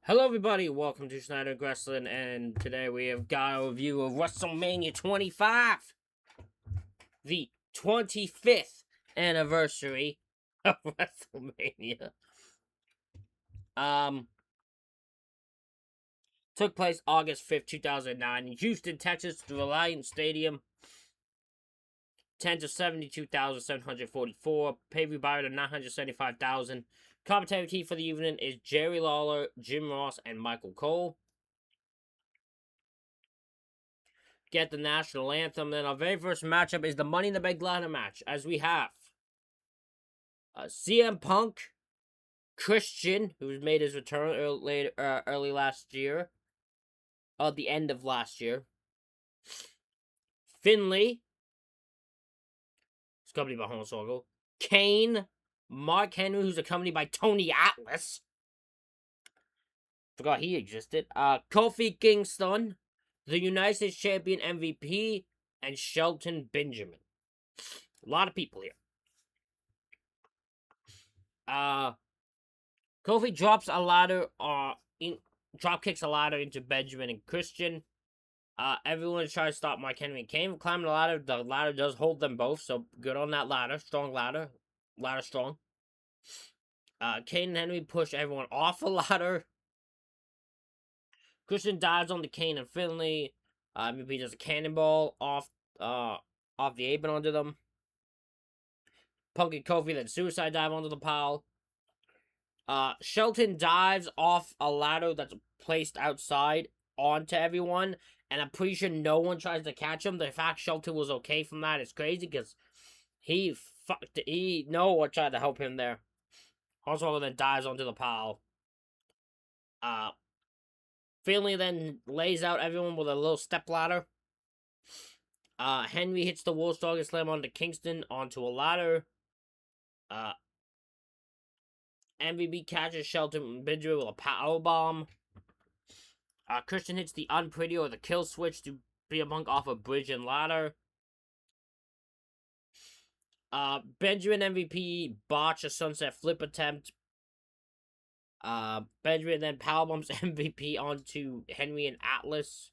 Hello, everybody. Welcome to Snyder Wrestling, and today we have got a review of WrestleMania 25, the 25th anniversary of WrestleMania. Um, took place August 5th, 2009, in Houston, Texas, the Reliant Stadium. Attendance of 72,744. Pay-per-view buyer to 975,000. Commentary key for the evening is Jerry Lawler, Jim Ross, and Michael Cole. Get the national anthem. Then our very first matchup is the Money in the Bank ladder match, as we have CM Punk, Christian, who's made his return early last year, the end of last year, Finley, who's accompanied by Hornswoggle, Kane, Mark Henry, who's accompanied by Tony Atlas. Forgot he existed. Kofi Kingston, the United States Champion MVP, and Shelton Benjamin. A lot of people here. Kofi drops a ladder, drop kicks a ladder into Benjamin and Christian. Everyone tries to stop Mark Henry and Kane from climbing the ladder. The ladder does hold them both, so good on that ladder. Strong ladder. Ladder strong. Kane and Henry push everyone off a ladder. Christian dives onto Kane and Finley. MVP does a cannonball off the apron onto them. Punk and Kofi then suicide dive onto the pile. Shelton dives off a ladder that's placed outside onto everyone, and I'm pretty sure no one tries to catch him. The fact Shelton was okay from that is crazy, because no one tried to help him there. Also, then dives onto the pile. Finley then lays out everyone with a little step ladder. Henry hits the Wolf's Dog and slam onto Kingston onto a ladder. MVP catches Shelton Benjamin with a powerbomb. Christian hits the unpretty or the kill switch to be a Punk off a bridge and ladder. Benjamin MVP botch a sunset flip attempt. Benjamin then powerbombs MVP onto Henry and Atlas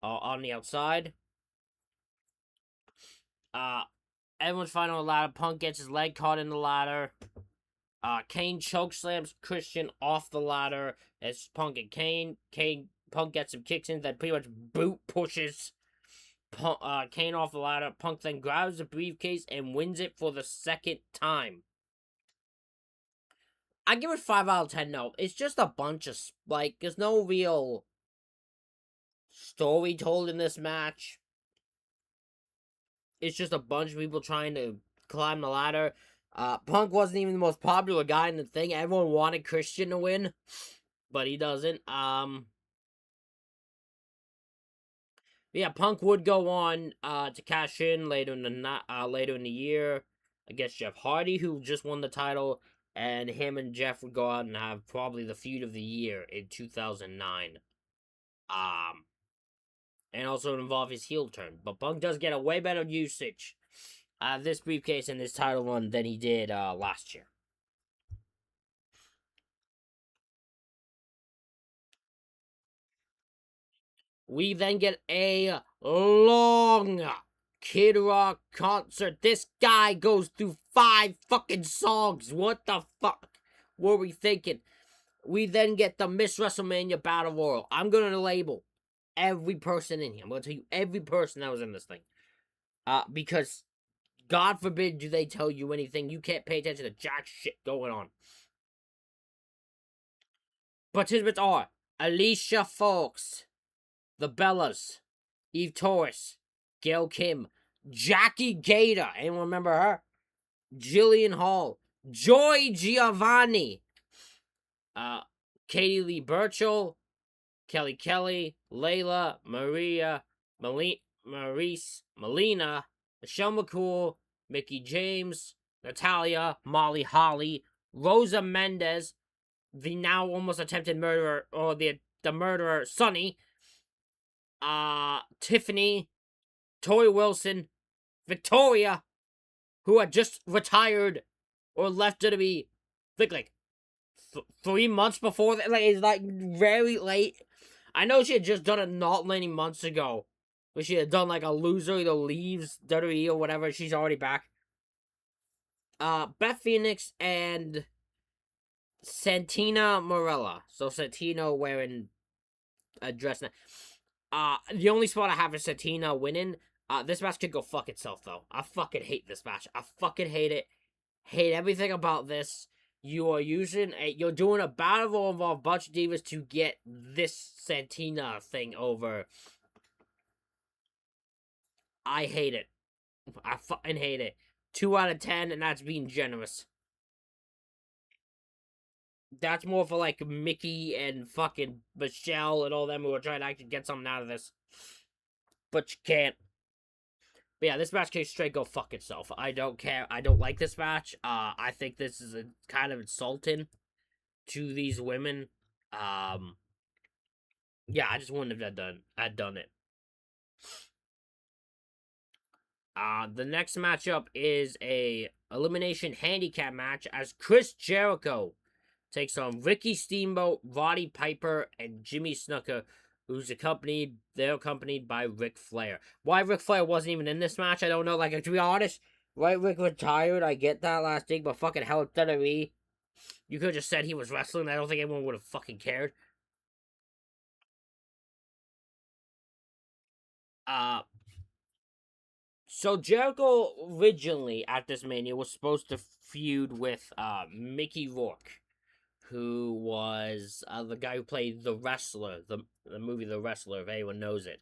on the outside. Everyone's fighting on the ladder. Punk gets his leg caught in the ladder. Kane chokeslams Christian off the ladder as Punk and Kane. Punk gets some kicks in, then pretty much boot pushes Kane off the ladder. Punk then grabs the briefcase and wins it for the second time. I give it 5 out of 10. No, it's just a bunch of, there's no real story told in this match. It's just a bunch of people trying to climb the ladder. Punk wasn't even the most popular guy in the thing. Everyone wanted Christian to win, but he doesn't. Yeah, Punk would go on to cash in later in the year against Jeff Hardy, who just won the title, and him and Jeff would go out and have probably the feud of the year in 2009. And also involve his heel turn. But Punk does get a way better usage this briefcase and this title run than he did last year. We then get a long Kid Rock concert. This guy goes through 5 fucking songs. What the fuck were we thinking? We then get the Miss WrestleMania Battle Royal. I'm going to label every person in here. I'm going to tell you every person that was in this thing. Because God forbid do they tell you anything. You can't pay attention to jack shit going on. Participants are Alicia Fox, The Bellas, Eve Torres, Gail Kim, Jackie Gator, anyone remember her? Jillian Hall, Joy Giovanni, Katie Lee Burchell, Kelly Kelly, Layla, Maria, Maurice, Melina, Michelle McCool, Mickey James, Natalia, Molly Holly, Rosa Mendez, the now almost attempted murderer, or the murderer, Sonny, Tiffany, Tori Wilson, Victoria, who had just retired or left WWE, 3 months before that. Like, it's like very late. I know she had just done it not many months ago. But she had done like a loser either leaves WWE or whatever. She's already back. Beth Phoenix and Santina Morella. So Santina wearing a dress now. The only spot I have is Santina winning. This match could go fuck itself though. I fucking hate this match. I fucking hate it. Hate everything about this. You're doing a battle royal involved bunch of divas to get this Santina thing over. I hate it. I fucking hate it. 2 out of 10, and that's being generous. That's more for like Mickey and fucking Michelle and all them who are trying to actually get something out of this. But you can't. But yeah, this match can straight go fuck itself. I don't care. I don't like this match. I think this is a kind of insulting to these women. Yeah, I just wouldn't have done it. The next matchup is a elimination handicap match as Chris Jericho takes on Ricky Steamboat, Roddy Piper, and Jimmy Snuka, they're accompanied by Ric Flair. Why Ric Flair wasn't even in this match, I don't know. Like, to be honest, right, Rick retired, I get that last week, but fucking hell, it's WWE. You could have just said he was wrestling. I don't think anyone would have fucking cared. So Jericho originally at this Mania was supposed to feud with Mickey Rourke, who was the guy who played the wrestler, the movie The Wrestler, if anyone knows it.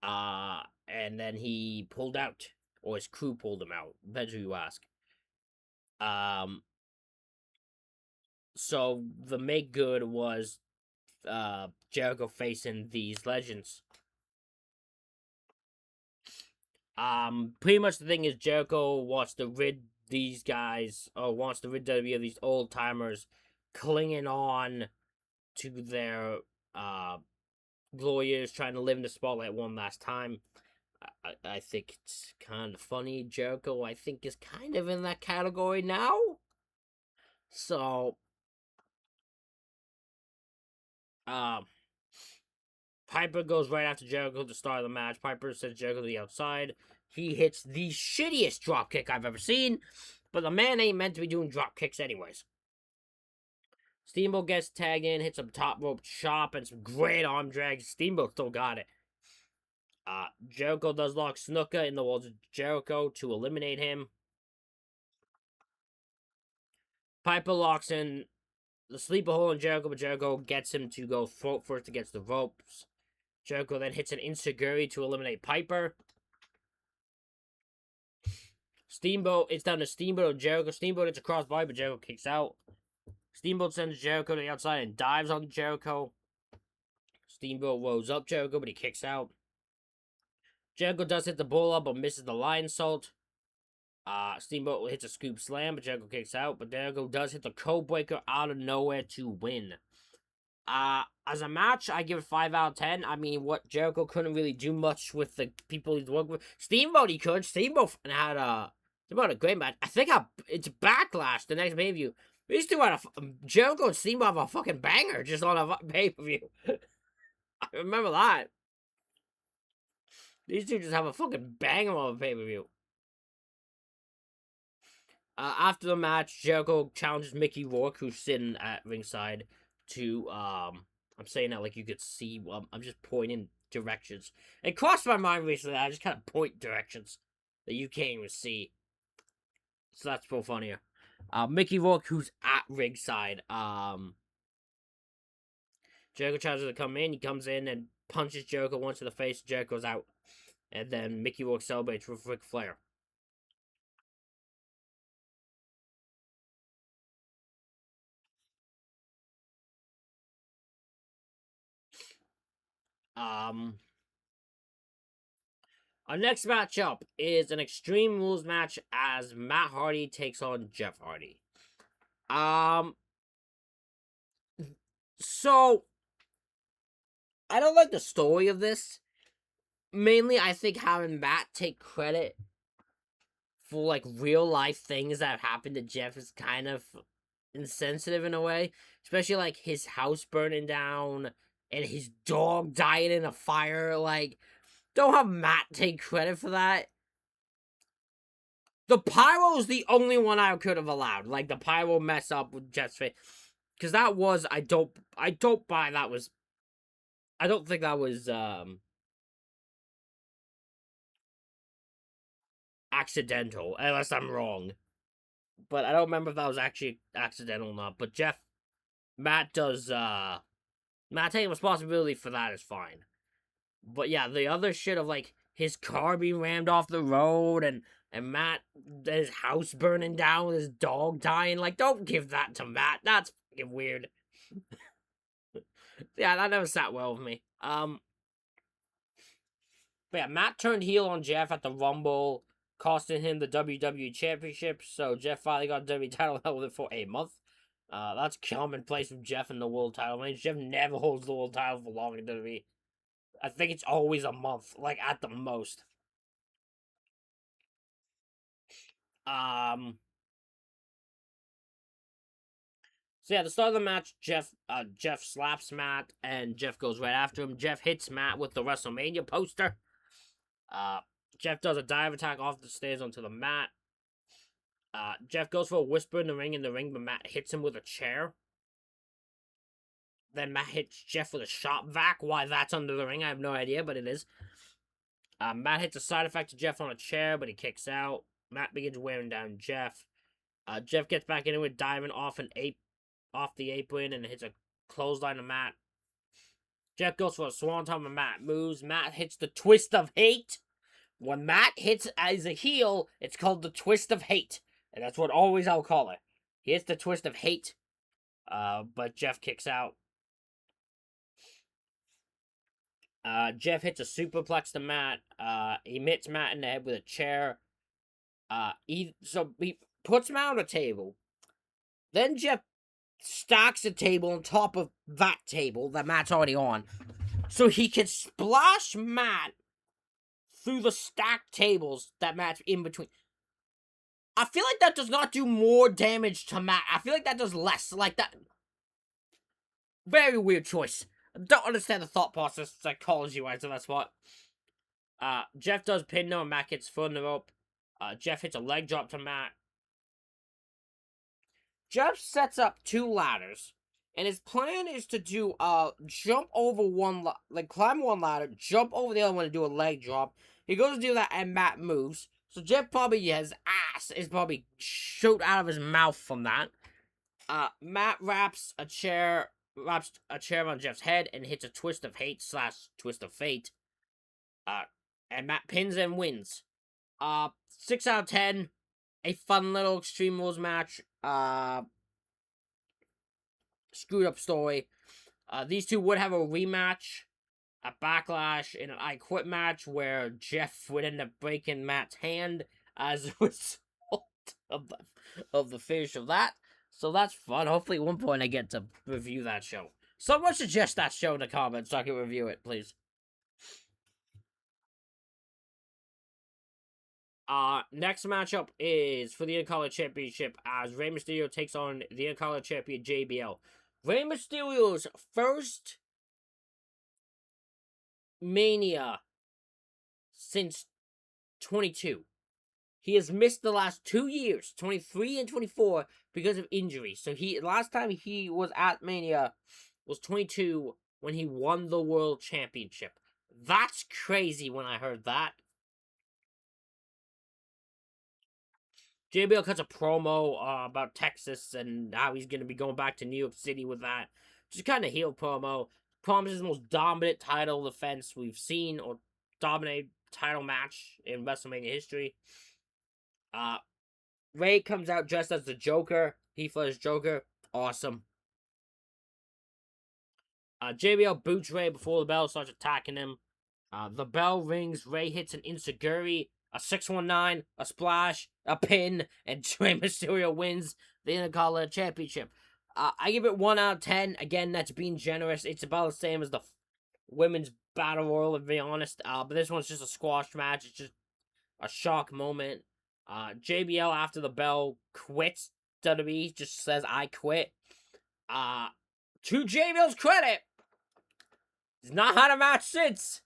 And then he pulled out, or his crew pulled him out. Depends who you ask. So the make good was Jericho facing these legends. Pretty much the thing is Jericho wants to rid these guys, or wants to rid WWE of these old timers clinging on to their glory years, trying to live in the spotlight one last time. I think it's kind of funny. Jericho, I think, is kind of in that category now. So, Piper goes right after Jericho to start the match. Piper sends Jericho to the outside. He hits the shittiest dropkick I've ever seen, but the man ain't meant to be doing drop kicks anyways. Steamboat gets tagged in, hits some top rope chop and some great arm drags. Steamboat still got it. Jericho does lock Snuka in the walls of Jericho to eliminate him. Piper locks in the sleeper hole in Jericho, but Jericho gets him to go throat first against the ropes. Jericho then hits an insecurity to eliminate Piper. It's down to Steamboat and Jericho. Steamboat hits a crossbody, but Jericho kicks out. Steamboat sends Jericho to the outside and dives on Jericho. Steamboat rolls up Jericho, but he kicks out. Jericho does hit the bull up, but misses the lion salt. Steamboat hits a scoop slam, but Jericho kicks out. But Jericho does hit the code breaker out of nowhere to win. As a match, I give it 5 out of 10. I mean, Jericho couldn't really do much with the people he's working with. Steamboat, he could. Steamboat had a great match. I think it's Backlash, the next pay-per-view. These two had Jericho and Steamboat have a fucking banger just on a pay-per-view. I remember that. These two just have a fucking banger on a pay-per-view. After the match, Jericho challenges Mickey Rourke, who's sitting at ringside, to, I'm saying that like you could see, I'm just pointing directions. It crossed my mind recently, I just kind of point directions that you can't even see. So that's pretty funnier. Mickey Rourke, who's at ringside, Jericho tries to come in, he comes in and punches Jericho once in the face, Jericho's out. And then Mickey Rourke celebrates with Ric Flair. Our next matchup is an Extreme Rules match as Matt Hardy takes on Jeff Hardy. So I don't like the story of this. Mainly, I think having Matt take credit for like real life things that have happened to Jeff is kind of insensitive in a way, especially like his house burning down and his dog dying in a fire. Like, don't have Matt take credit for that. The pyro is the only one I could have allowed. Like the pyro mess up with Jeff's face, because that was I don't buy that was. I don't think that was accidental, unless I'm wrong. But I don't remember if that was actually accidental or not. But Matt taking responsibility for that is fine. But yeah, the other shit of like his car being rammed off the road and Matt, his house burning down with his dog dying, like, don't give that to Matt. That's fucking weird. Yeah, that never sat well with me. But yeah, Matt turned heel on Jeff at the Rumble, costing him the WWE Championship. So Jeff finally got the WWE title held with it for a month. That's commonplace with Jeff in the world title range. Jeff never holds the world title for long in WWE. I think it's always a month, like at the most. So yeah, the start of the match, Jeff slaps Matt, and Jeff goes right after him. Jeff hits Matt with the WrestleMania poster. Uh, Jeff does a dive attack off the stairs onto the mat. Jeff goes for a whisper in the ring, but Matt hits him with a chair. Then Matt hits Jeff with a shop vac. Why that's under the ring, I have no idea, but it is. Matt hits a side effect to Jeff on a chair, but he kicks out. Matt begins wearing down Jeff. Jeff gets back into it, diving off the apron, and hits a clothesline to Matt. Jeff goes for a swanton, and Matt moves. Matt hits the twist of hate. When Matt hits as a heel, it's called the twist of hate. And that's what always I'll call it. He hits the twist of hate. But Jeff kicks out. Jeff hits a superplex to Matt. He hits Matt in the head with a chair. He puts Matt on a table. Then Jeff stacks a table on top of that table that Matt's already on, so he can splash Matt through the stacked tables that Matt's in between. I feel like that does not do more damage to Matt. I feel like that does less. Like that. Very weird choice. I don't understand the thought process psychology-wise in that spot. Jeff does pin no, and Matt gets foot in the rope. Jeff hits a leg drop to Matt. Jeff sets up two ladders, and his plan is to do jump over one, climb one ladder, jump over the other one, and do a leg drop. He goes to do that, and Matt moves. So Jeff probably, his ass is probably shoot out of his mouth from that. Matt wraps a chair on Jeff's head and hits a twist of hate / twist of fate. And Matt pins and wins. 6 out of 10. A fun little Extreme Rules match. Screwed up story. These two would have a rematch at Backlash in an I Quit match where Jeff would end up breaking Matt's hand as a result of the finish of that. So that's fun. Hopefully at one point I get to review that show. Someone suggest that show in the comments so I can review it, please. Next matchup is for the Intercontinental Championship as Rey Mysterio takes on the Intercontinental Champion JBL. Rey Mysterio's first Mania since 22. He has missed the last 2 years, 23 and 24, because of injury. So last time he was at Mania was 22 when he won the World Championship. That's crazy when I heard that. JBL cuts a promo about Texas and how he's going to be going back to New York City with that. Just kind of heel promo. Promises the most dominant title defense we've seen or dominate title match in WrestleMania history. Ray comes out dressed as the Joker. Heath Ledger's Joker. Awesome. JBL boots Ray before the bell starts attacking him. The bell rings. Ray hits an Inseguri, a 619, a splash, a pin, and Rey Mysterio wins the Intercontinental Championship. I give it 1 out of 10. Again, that's being generous. It's about the same as the women's battle royal, to be honest. But this one's just a squash match. It's just a shock moment. JBL after the bell quits WWE just says, I quit. To J-Mill's credit, he's not had a match since.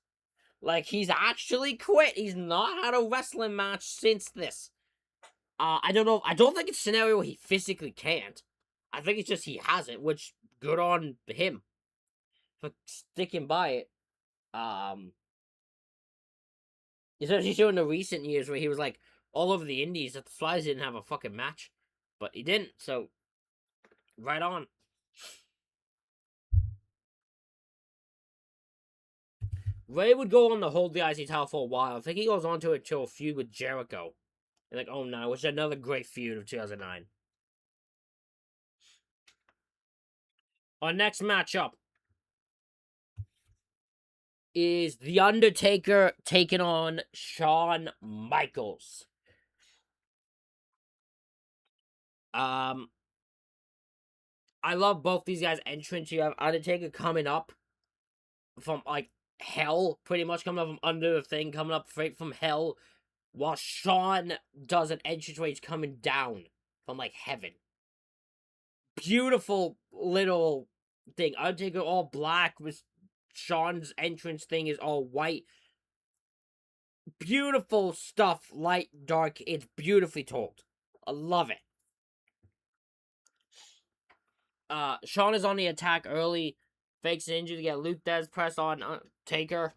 Like, he's actually quit. He's not had a wrestling match since this. I don't know. I don't think it's a scenario where he physically can't. I think it's just he hasn't, which, good on him for sticking by it. Especially during the recent years where he was, like, all over the indies that the Flyers didn't have a fucking match. But he didn't, so right on. Ray would go on to hold the IC title for a while. I think he goes on to it till a feud with Jericho. And like, oh no, which is another great feud of 2009. Our next matchup is The Undertaker taking on Shawn Michaels. I love both these guys' entrance. You have Undertaker coming up from, like, hell, pretty much coming up from under the thing, coming up straight from hell, while Shawn does an entrance where he's coming down from, like, heaven. Beautiful little thing. Undertaker all black with Shawn's entrance thing is all white. Beautiful stuff, light, dark. It's beautifully told. I love it. Shawn is on the attack early, fakes an injury to get Luke Dez press on Taker.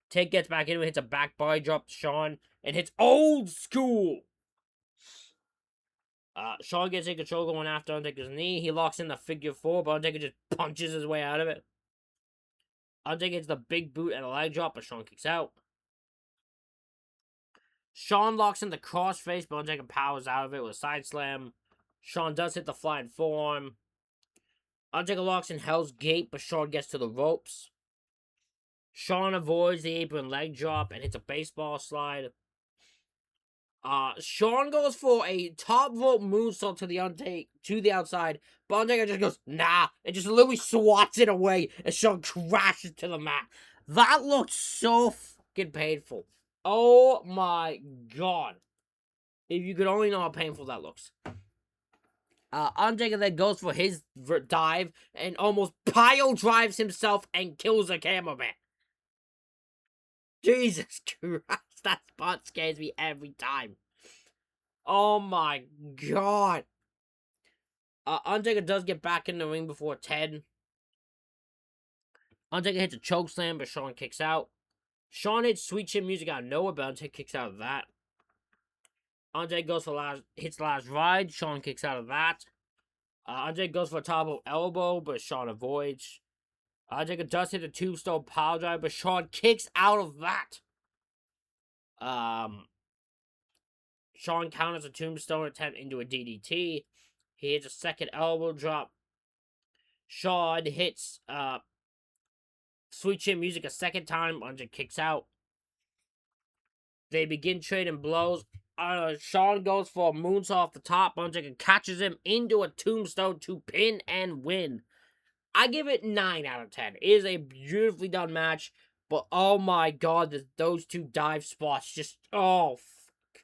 Taker gets back into it, hits a back body drop to Shawn, and hits old school. Shawn gets in control going after Undertaker's knee. He locks in the figure four, but Undertaker just punches his way out of it. Undertaker hits the big boot and a leg drop, but Shawn kicks out. Shawn locks in the crossface, but Undertaker powers out of it with a side slam. Shawn does hit the flying forearm. Undertaker locks in Hell's Gate, but Shawn gets to the ropes. Shawn avoids the apron leg drop and hits a baseball slide. Shawn goes for a top rope moonsault to the Undertaker to the outside, but Undertaker just goes, nah, and just literally swats it away, and Shawn crashes to the mat. That looked so fucking painful. Oh my god. If you could only know how painful that looks. Undertaker then goes for his dive and almost pile drives himself and kills a cameraman. Jesus Christ, that spot scares me every time. Oh my god. Undertaker does get back in the ring before 10. Undertaker hits a chokeslam, but Shawn kicks out. Shawn hits Sweet Chin Music out of nowhere, but Undertaker kicks out of that. Undertaker goes for hits the last ride. Shawn kicks out of that. Undertaker goes for a top rope elbow, but Shawn avoids. Undertaker does hit a tombstone power drive, but Shawn kicks out of that. Shawn counters a tombstone attempt into a DDT. He hits a second elbow drop. Shawn hits Sweet Chin Music a second time. Undertaker kicks out. They begin trading blows. Shawn goes for a moonsault off the top. Undertaker catches him into a tombstone to pin and win. I give it 9 out of 10. It is a beautifully done match, but oh my god, those two dive spots just, oh, fuck.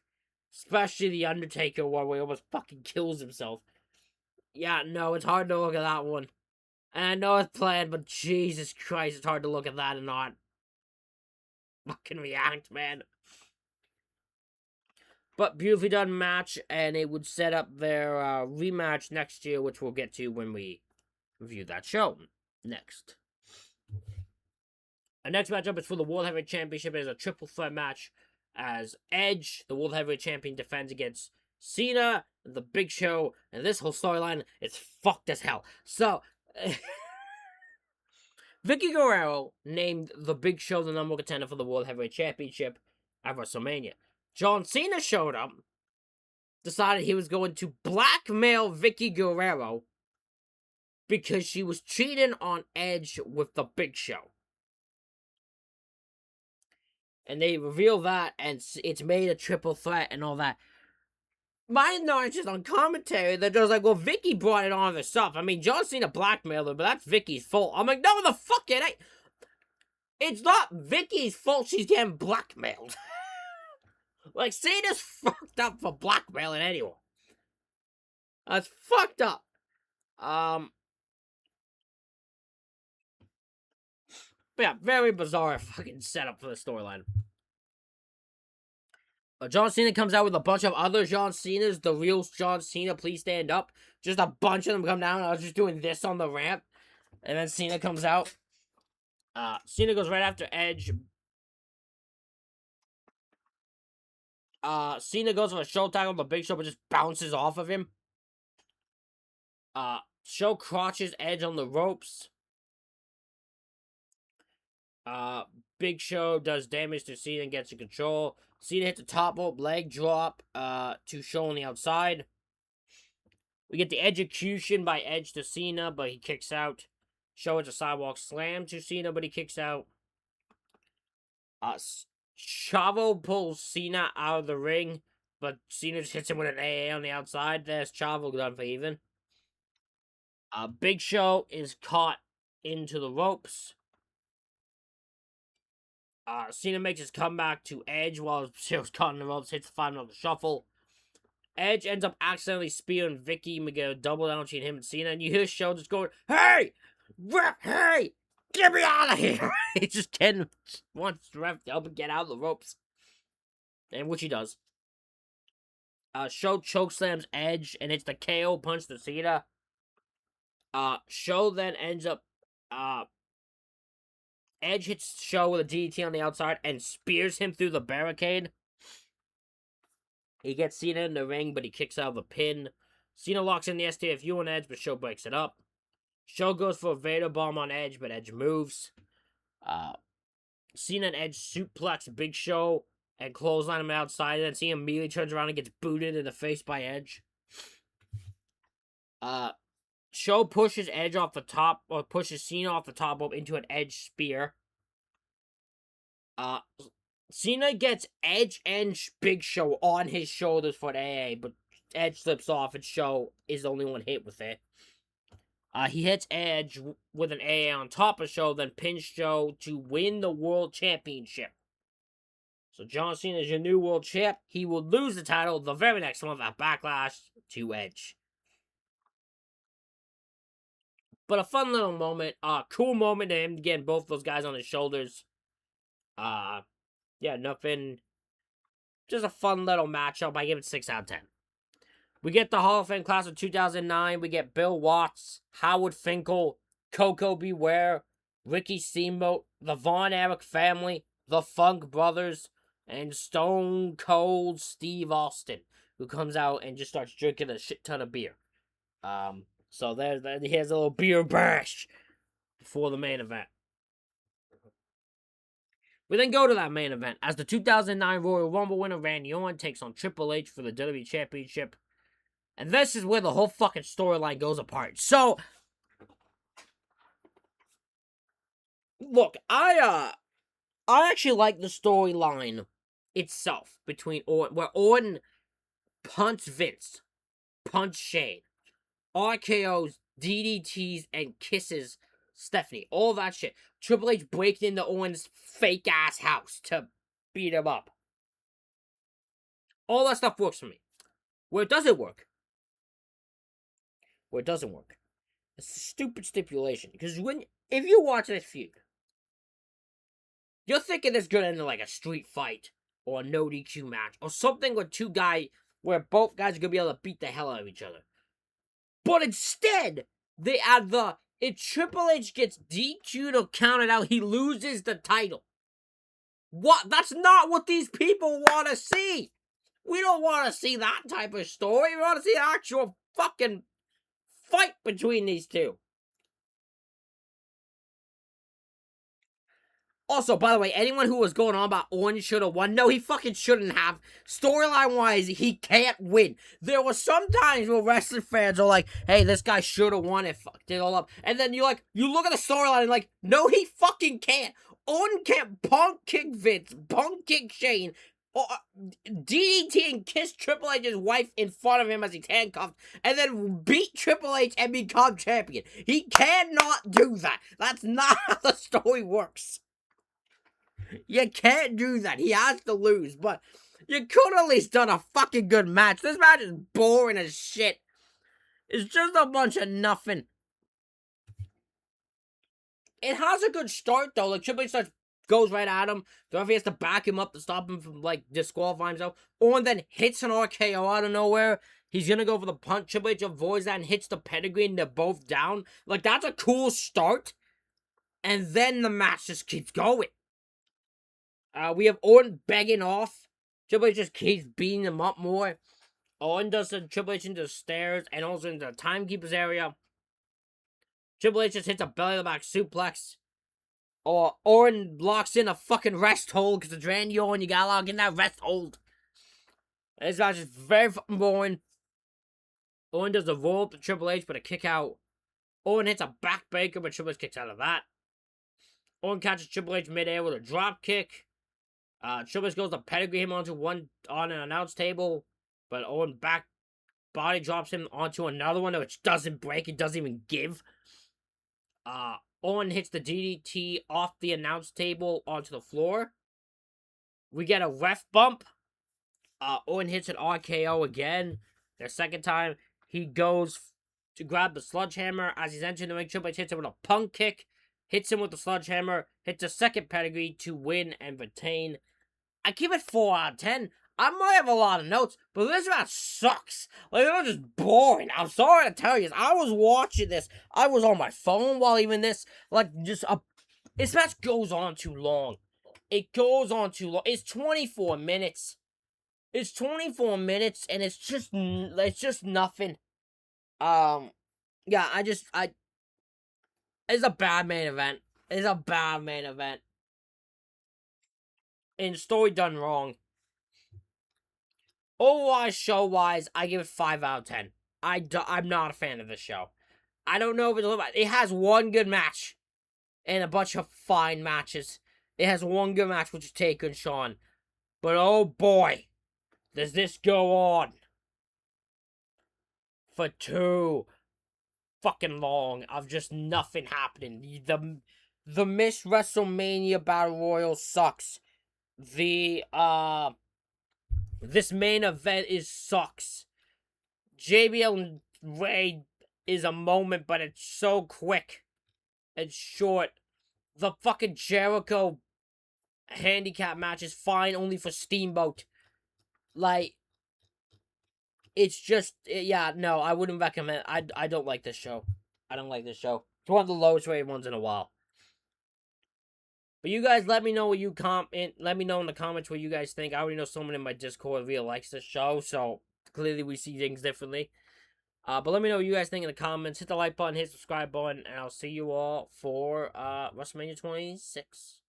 Especially the Undertaker one where he almost fucking kills himself. Yeah, no, it's hard to look at that one. And I know it's planned, but Jesus Christ, it's hard to look at that and not fucking react, man. But beautifully done match, and it would set up their rematch next year, which we'll get to when we review that show next. Our next matchup is for the World Heavyweight Championship. It is a triple threat match as Edge, the World Heavyweight Champion, defends against Cena, the Big Show, and this whole storyline is fucked as hell. So, Vicky Guerrero named the Big Show the number one contender for the World Heavyweight Championship at WrestleMania. John Cena showed up, decided he was going to blackmail Vicky Guerrero because she was cheating on Edge with the Big Show. And they reveal that, and it's made a triple threat and all that. My knowledge is on commentary that just like, well, Vicky brought it on herself. I mean, John Cena blackmailed her, but that's Vicky's fault. I'm like, no, the fuck it ain't. It's not Vicky's fault she's getting blackmailed. Like, Cena's fucked up for blackmailing anyone. That's fucked up. But yeah, very bizarre fucking setup for the storyline. John Cena comes out with a bunch of other John Cenas. The real John Cena, please stand up. Just a bunch of them come down. I was just doing this on the ramp. And then Cena comes out. Cena goes right after Edge. Cena goes for a show tackle on the Big Show, but just bounces off of him. Show crotches Edge on the ropes. Big Show does damage to Cena and gets in control. Cena hits the top rope leg drop to Show on the outside. We get the execution by Edge to Cena, but he kicks out. Show hits a sidewalk slam to Cena, but he kicks out. Chavo pulls Cena out of the ring, but Cena just hits him with an AA on the outside. There's Chavo done for even. Big Show is caught into the ropes. Cena makes his comeback to Edge while Show's caught in the ropes, hits the 5 shuffle. Edge ends up accidentally spearing Vicky. We get a double down between him and Cena, and you hear Show just going, "Hey! Ref, hey! Get me out of here!" He just wants the ref to help him get out of the ropes. And which he does. Show chokeslams Edge, and it's the KO punch to Cena. Show then ends up, Edge hits Show with a DDT on the outside and spears him through the barricade. He gets Cena in the ring, but he kicks out of a pin. Cena locks in the STFU on Edge, but Show breaks it up. Show goes for a Vader bomb on Edge, but Edge moves. Cena and Edge suplex Big Show and clothesline him outside, and then Cena immediately turns around and gets booted in the face by Edge. Show pushes Edge off the top, or pushes Cena off the top rope into an Edge spear. Cena gets Edge and Big Show on his shoulders for an AA, but Edge slips off and Show is the only one hit with it. He hits Edge with an AA on top of Show, then pins Show to win the World Championship. So John Cena is your new World Champ. He will lose the title the very next month at Backlash to Edge. But a fun little moment, cool moment to him getting both those guys on his shoulders. Yeah, nothing. Just a fun little matchup. I give it 6 out of 10. We get the Hall of Fame class of 2009. We get Bill Watts, Howard Finkel, Coco Beware, Ricky Steamboat, the Von Erich family, the Funk Brothers, and Stone Cold Steve Austin, who comes out and just starts drinking a shit ton of beer. So he has a little beer bash before the main event. We then go to that main event as the 2009 Royal Rumble winner Randy Orton takes on Triple H for the WWE Championship. And this is where the whole fucking storyline goes apart. So, look, I actually like the storyline itself between Orton, where Orton punts Vince, punts Shane, RKO's, DDTs, and kisses Stephanie. All that shit. Triple H breaks into Orton's fake-ass house to beat him up. All that stuff works for me. Where it doesn't work. It's a stupid stipulation. Because if you watch this feud, you're thinking it's gonna end in like a street fight or a no DQ match or something with two guys where both guys are gonna be able to beat the hell out of each other. But instead, they add if Triple H gets DQ'd or counted out, he loses the title. What? That's not what these people want to see. We don't want to see that type of story. We want to see an actual fucking fight between these two. Also, by the way, anyone who was going on about Orton should have won, no, he fucking shouldn't have. Storyline-wise, he can't win. There were some times where wrestling fans are like, hey, this guy should have won it, fucked it all up. And then you look at the storyline and like, no, he fucking can't. Orton can't punk kick Vince, punk kick Shane, or DDT and kiss Triple H's wife in front of him as he's handcuffed, and then beat Triple H and become champion. He cannot do that. That's not how the story works. You can't do that. He has to lose, but you could at least done a fucking good match. This match is boring as shit. It's just a bunch of nothing. It has a good start though. Like Triple H starts, goes right at him. The referee has to back him up to stop him from like disqualifying himself. Or then hits an RKO out of nowhere. He's gonna go for the punch. Triple H avoids that and hits the pedigree, and they're both down. Like that's a cool start. And then the match just keeps going. We have Orton begging off. Triple H just keeps beating him up more. Orton does the Triple H into the stairs and also into the timekeeper's area. Triple H just hits a belly to the back suplex. Or Orton locks in a fucking rest hold because it's Randy Orton. You gotta lock in that rest hold. This match is very fucking boring. Orton does a roll up to Triple H but a kick out. Orton hits a backbreaker but Triple H kicks out of that. Orton catches Triple H midair with a drop kick. Triple H goes to pedigree him onto one on an announce table, but Orton back body drops him onto another one which doesn't break. It doesn't even give. Orton hits the DDT off the announce table onto the floor. We get a ref bump. Orton hits an RKO again. The second time, he goes to grab the sledgehammer. As he's entering the ring, Triple H hits him with a punk kick. Hits him with the sledgehammer. Hits a second pedigree to win and retain. I give it 4 out of 10. I might have a lot of notes, but this match sucks. Like, it was just boring. I'm sorry to tell you. I was watching this. I was on my phone while even this. Like, this match goes on too long. It goes on too long. It's 24 minutes. It's 24 minutes, and it's just nothing. Yeah, it's a bad main event. It's a bad main event. And story done wrong. Otherwise, show-wise, I give it 5 out of 10. I'm not a fan of this show. I don't know if it has one good match and a bunch of fine matches. It has one good match, which is Taker and Shawn. But oh boy, does this go on for too fucking long of just nothing happening. The Miss WrestleMania Battle Royal sucks. This main event sucks. JBL and Ray is a moment, but it's so quick and short. The fucking Jericho handicap match is fine only for Steamboat. Like, it's just, yeah, no, I wouldn't recommend. I don't like this show. I don't like this show. It's one of the lowest rated ones in a while. But you guys let me know what you let me know in the comments what you guys think. I already know someone in my Discord really likes this show, so clearly we see things differently. But let me know what you guys think in the comments. Hit the like button, hit the subscribe button, and I'll see you all for WrestleMania 26.